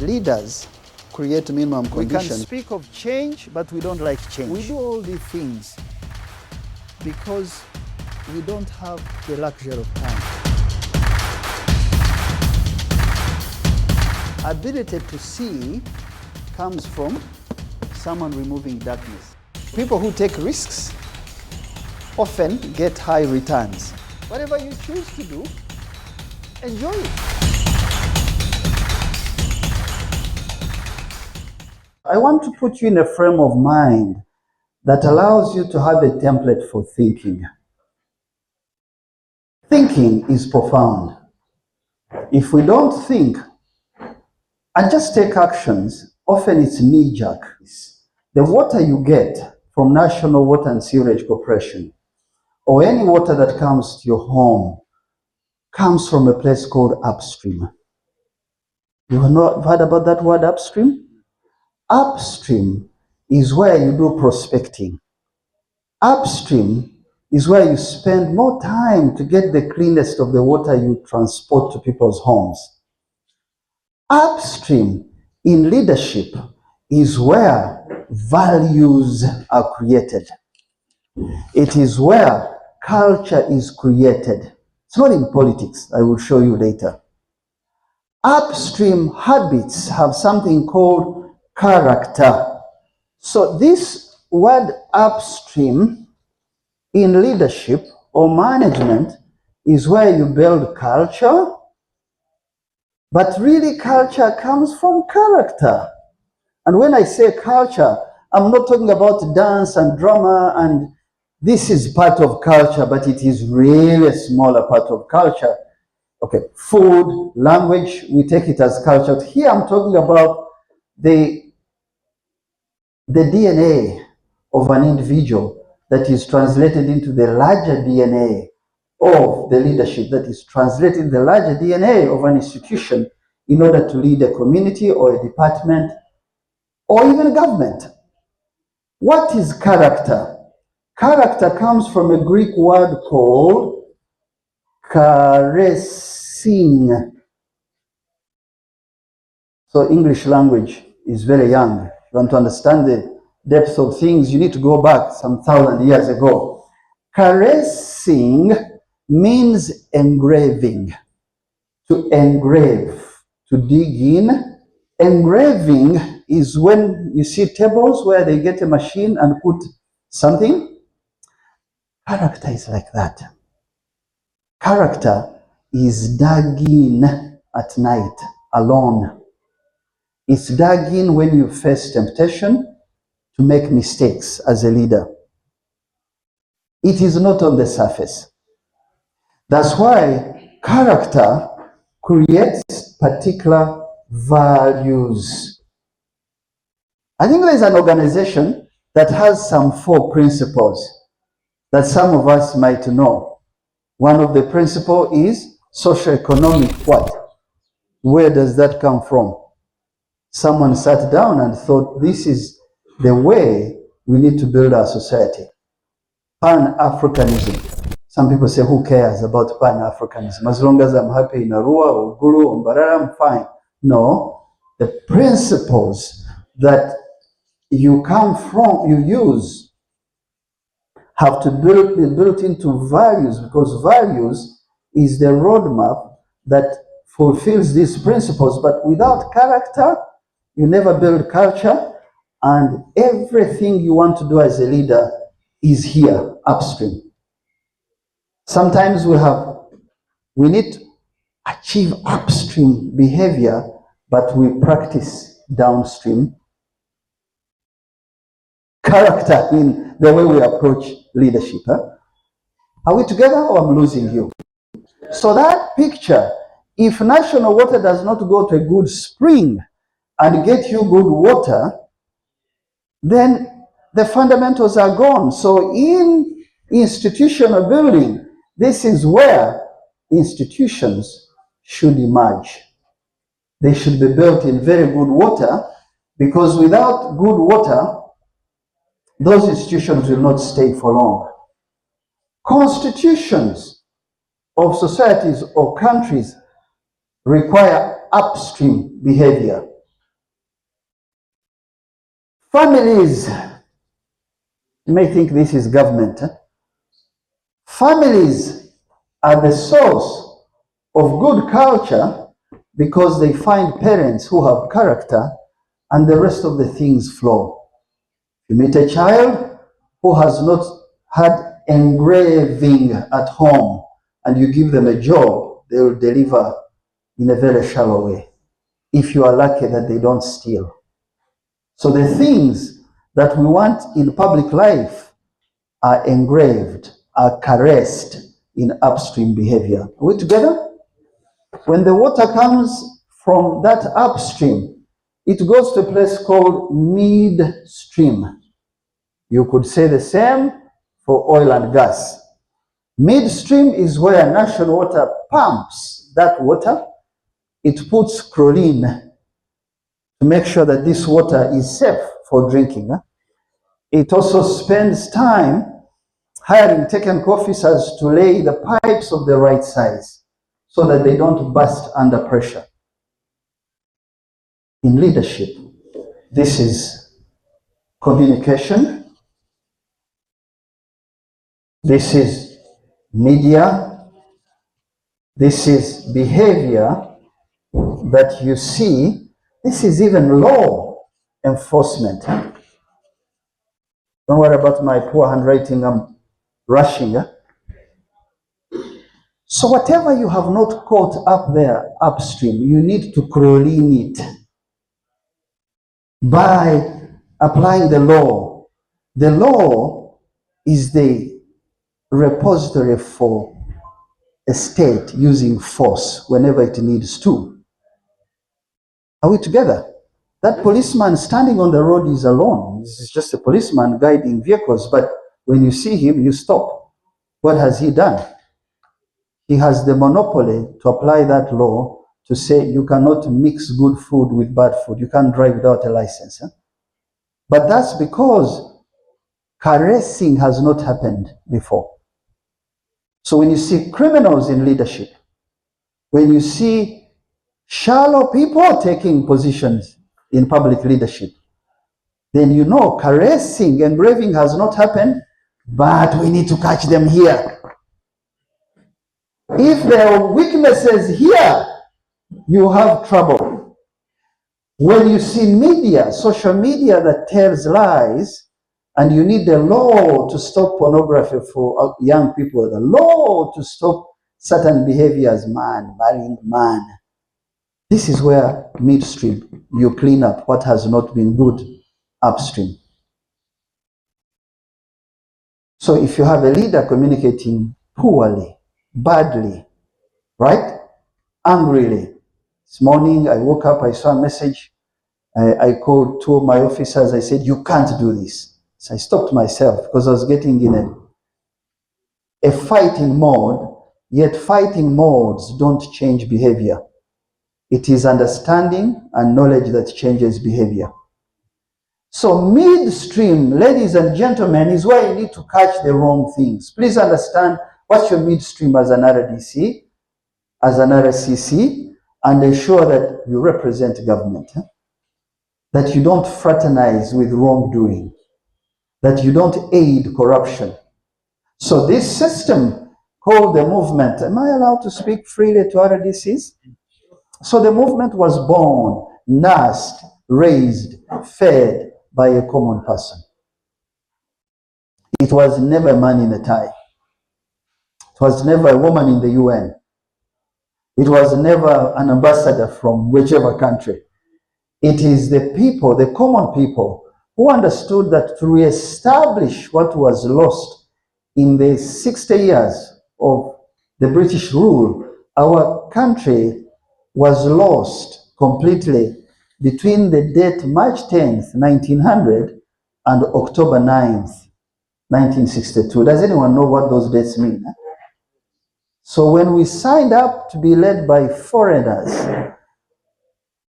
leaders create minimum conditions. We can speak of change, but we don't like change. We do all these things because we don't have the luxury of time. Ability to see comes from someone removing darkness. People who take risks often get high returns. Whatever you choose to do, enjoy it. I want to put you in a frame of mind that allows you to have a template for thinking. Thinking is profound. If we don't think and just take actions, often it's knee-jerk. The water you get from National Water and Sewerage Corporation, or any water that comes to your home, comes from a place called Upstream. You have not heard about that word, upstream? Upstream is where you do prospecting. Upstream is where you spend more time to get the cleanest of the water you transport to people's homes. Upstream in leadership is where values are created. It is where culture is created. It's not in politics, I will show you later. Upstream habits have something called character. So this word upstream in leadership or management is where you build culture, but really culture comes from character. And when I say culture, I'm not talking about dance and drama, and this is part of culture, but it is really a smaller part of culture. Okay, food, language, we take it as culture. Here I'm talking about the DNA of an individual that is translated into the larger DNA of the leadership, that is translated the larger DNA of an institution in order to lead a community or a department or even a government. What is character? Character comes from a Greek word called charising. So English language is very young. If you want to understand the depth of things, you need to go back some 1,000 years ago. Caressing means engraving, to engrave, to dig in. Engraving is when you see tables where they get a machine and put something. Character is like that. Character is dug in at night, alone. It's dug in when you face temptation to make mistakes as a leader. It is not on the surface. That's why character creates particular values. I think there's an organization that has some 4 principles that some of us might know. One of the principles is socio-economic what? Where does that come from? Someone sat down and thought, this is the way we need to build our society. Pan-Africanism. Some people say, who cares about Pan-Africanism? As long as I'm happy in Arua or Gulu or Mbarara, I'm fine. No, the principles that you come from, you use, have to be built into values, because values is the roadmap that fulfills these principles. But without character, you never build culture, and everything you want to do as a leader is here, upstream. Sometimes we need to achieve upstream behavior, but we practice downstream character in the way we approach leadership. Are we together or I'm losing you? So that picture, if national water does not go to a good spring and get you good water, then the fundamentals are gone. So in institutional building, this is where institutions should emerge. They should be built in very good water, because without good water, those institutions will not stay for long. Constitutions of societies or countries require upstream behavior. Families, you may think this is government. Families are the source of good culture because they find parents who have character and the rest of the things flow. You meet a child who has not had engraving at home and you give them a job, they will deliver in a very shallow way. If you are lucky that they don't steal. So the things that we want in public life are engraved, are caressed in upstream behavior. Are we together? When the water comes from that upstream, it goes to a place called midstream. You could say the same for oil and gas. Midstream is where National Water pumps that water. It puts chlorine to make sure that this water is safe for drinking. It also spends time hiring technical officers to lay the pipes of the right size so that they don't burst under pressure. In leadership, this is communication, this is media, this is behavior that you see, this is even law enforcement. Don't worry about my poor handwriting, I'm rushing. So whatever you have not caught up there upstream, you need to chlorine it by applying the law. The law is the repository for a state using force whenever it needs to. Are we together? That policeman standing on the road is alone. This is just a policeman guiding vehicles, but when you see him, you stop. What has he done? He has the monopoly to apply that law to say you cannot mix good food with bad food. You can't drive without a license. But that's because caressing has not happened before. So when you see criminals in leadership, when you see shallow people taking positions in public leadership, then you know caressing, engraving has not happened, but we need to catch them here. If there are weaknesses here, you have trouble. When you see media, social media that tells lies, and you need the law to stop pornography for young people, the law to stop certain behaviors, man, marrying man. This is where midstream, you clean up what has not been good upstream. So if you have a leader communicating poorly, badly, right? Angrily. This morning I woke up, I saw a message. I called two of my officers. I said, you can't do this. So I stopped myself because I was getting in a fighting mode, yet fighting modes don't change behavior. It is understanding and knowledge that changes behavior. So midstream, ladies and gentlemen, is where you need to catch the wrong things. Please understand what's your midstream as an RDC, as an RCC, and ensure that you represent government. That you don't fraternize with wrongdoing, that you don't aid corruption. So this system called the movement, am I allowed to speak freely to RDCs? So the movement was born, nursed, raised, fed by a common person. It was never a man in a tie. It was never a woman in the UN. It was never an ambassador from whichever country. It is the people, the common people, who understood that to reestablish what was lost in the 60 years of the British rule, our country was lost completely between the date March 10th, 1900 and October 9th, 1962. Does anyone know what those dates mean? So when we signed up to be led by foreigners,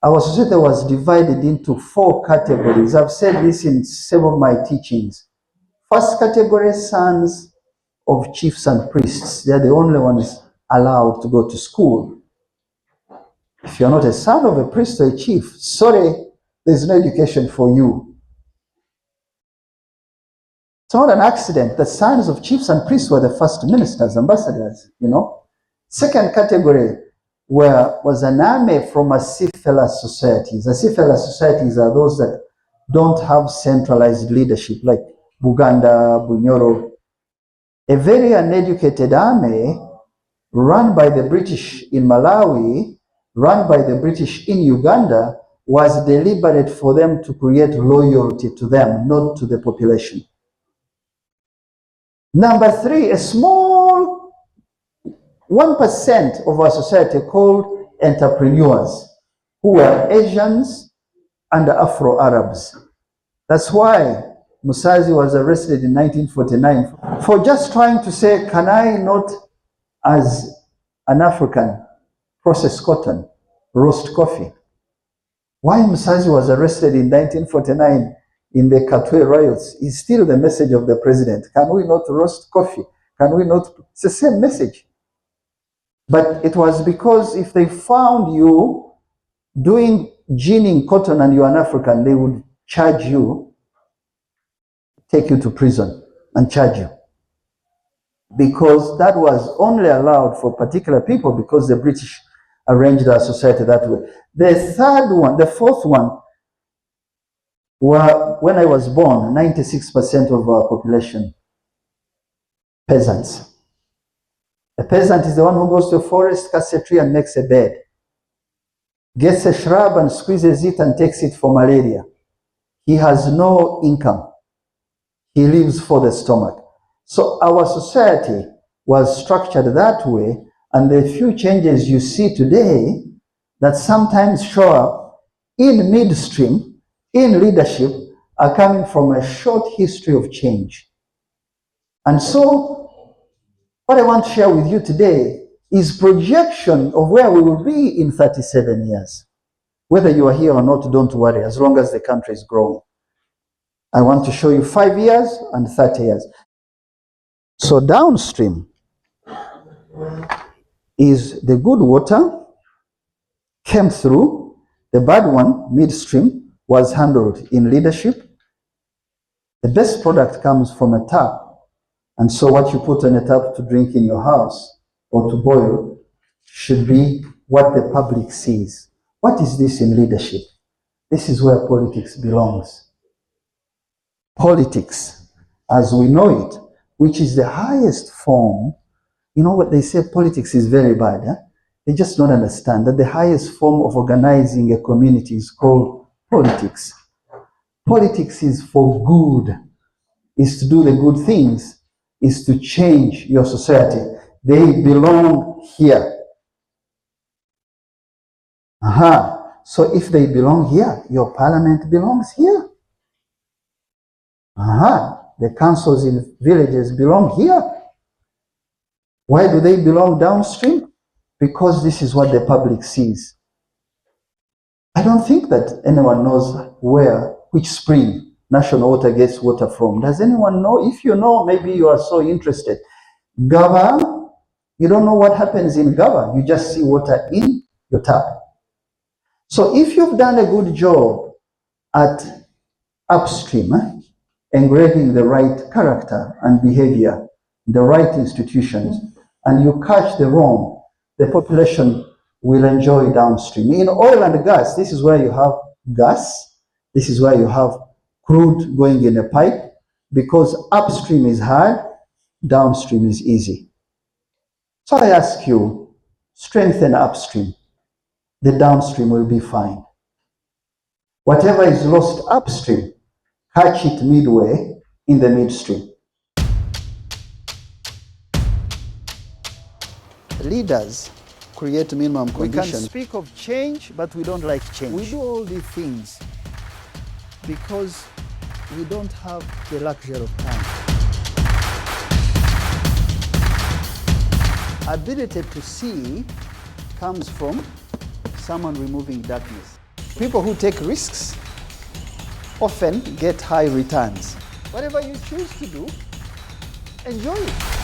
our society was divided into 4 categories. I've said this in several of my teachings. First category, sons of chiefs and priests. They're the only ones allowed to go to school. If you're not a son of a priest or a chief, sorry, there's no education for you. It's not an accident. The sons of chiefs and priests were the first ministers, ambassadors, you know. Second category was an army from Aciphelas societies. Aciphelas societies are those that don't have centralized leadership, like Buganda, Bunyoro. A very uneducated army run by the British in Malawi, run by the British in Uganda, was deliberate for them to create loyalty to them, not to the population. Number three, a small 1% of our society called entrepreneurs, who were Asians and Afro-Arabs. That's why Musazi was arrested in 1949 for just trying to say, can I not, as an African, process cotton, roast coffee? Why Musazi was arrested in 1949 in the Katwe riots is still the message of the president. Can we not roast coffee? Can we not? It's the same message. But it was because if they found you doing ginning cotton and you're an African, they would charge you, take you to prison and charge you. Because that was only allowed for particular people because the British arranged our society that way. The fourth one, were, when I was born, 96% of our population, peasants. A peasant is the one who goes to a forest, cuts a tree and makes a bed, gets a shrub and squeezes it and takes it for malaria. He has no income. He lives for the stomach. So our society was structured that way, and the few changes you see today that sometimes show up in midstream, in leadership, are coming from a short history of change. And so, what I want to share with you today is projection of where we will be in 37 years. Whether you are here or not, don't worry, as long as the country is growing. I want to show you 5 years and 30 years. So downstream is the good water came through, the bad one, midstream, was handled in leadership. The best product comes from a tap. And so what you put on a tap to drink in your house or to boil should be what the public sees. What is this in leadership? This is where politics belongs. Politics, as we know it, which is the highest form. You know what they say, politics is very bad. Eh? They just don't understand that the highest form of organizing a community is called politics. Politics is for good, is to do the good things, is to change your society. They belong here. So if they belong here, your parliament belongs here. The councils in villages belong here. Why do they belong downstream? Because this is what the public sees. I don't think that anyone knows which spring National Water gets water from. Does anyone know? If you know, maybe you are so interested. Gaba, you don't know what happens in Gaba. You just see water in your tap. So if you've done a good job at upstream, engraving the right character and behavior, the right institutions, and you catch the wrong, the population will enjoy downstream. In oil and gas, this is where you have gas, this is where you have crude going in a pipe, because upstream is hard, downstream is easy. So I ask you, strengthen upstream, the downstream will be fine. Whatever is lost upstream, catch it midway in the midstream. Leaders create minimum conditions. We can speak of change, but we don't like change. We do all these things because we don't have the luxury of time. Ability to see comes from someone removing darkness. People who take risks often get high returns. Whatever you choose to do, enjoy it.